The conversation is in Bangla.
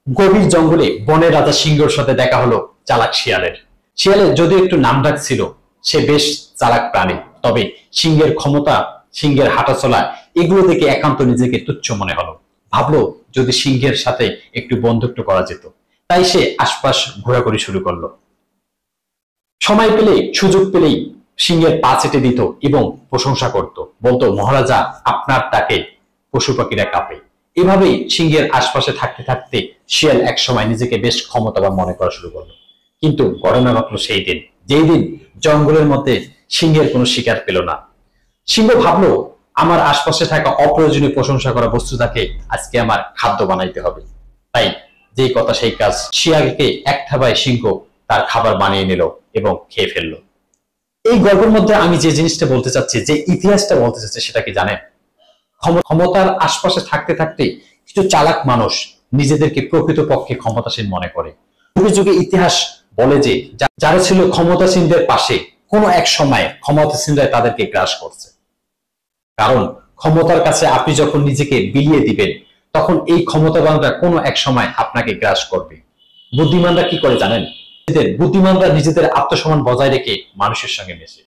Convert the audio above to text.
গভীর জঙ্গলে বনের রাজা সিংহের সাথে দেখা হলো চালাক শিয়ালের। শিয়ালের যদিও একটু নামডাক ছিল, সে বেশ চালাক প্রাণী, তবে সিংহের ক্ষমতা, সিংহের হাঁটাচলা এগুলো দেখে একান্ত নিজেকে তুচ্ছ মনে হলো। ভাবলো যদি সিংহের সাথে একটু বন্ধুত্ব করা যেত। তাই সে আশপাশ ঘোরাঘুরি শুরু করলো। সময় পেলেই, সুযোগ পেলেই সিংহের পা চেটে দিত এবং প্রশংসা করত, বলতো, মহারাজা আপনার ডাকে পশু পাখিরা কাঁপে। এভাবেই সিংহের আশপাশে থাকতে থাকতে শিয়াল একসময় নিজেকে বেশ ক্ষমতাবান মনে করা শুরু করলো। কিন্তু ঘটনা ঘটলো সেই দিন, যেই দিন জঙ্গলের মধ্যে সিংহের কোনো শিকার পেল না। সিংহ ভাবলো, আমার আশপাশে থাকা অপ্রয়োজনীয় প্রশংসা করা বস্তুটাকে আজকে আমার খাদ্য বানাইতে হবে। তাই যেই কথা সেই কাজ, শিয়ালকে এক থাবায় সিংহ তার খাবার বানিয়ে নিল এবং খেয়ে ফেললো। এই গল্পের মধ্যে আমি যে জিনিসটা বলতে চাচ্ছি, যে ইতিহাসটা বলতে চাচ্ছি, সেটা কি জানেন? ক্ষমতার আশপাশে থাকতে থাকতে কিছু চালাক মানুষ নিজেদেরকে প্রকৃতপক্ষে ক্ষমতাসীন মনে করে। যুগে যুগে ইতিহাস বলে যে যারা ছিল ক্ষমতাসীনদের পাশে, কোনো এক সময় ক্ষমতাসীনরা তাদেরকে গ্রাস করছে। কারণ ক্ষমতার কাছে আপনি যখন নিজেকে বিলিয়ে দিবেন, তখন এই ক্ষমতাবানরা কোনো এক সময় আপনাকে গ্রাস করবে। বুদ্ধিমানরা কি করে জানেন? বুদ্ধিমানরা নিজেদের আত্মসম্মান বজায় রেখে মানুষের সঙ্গে মেশে।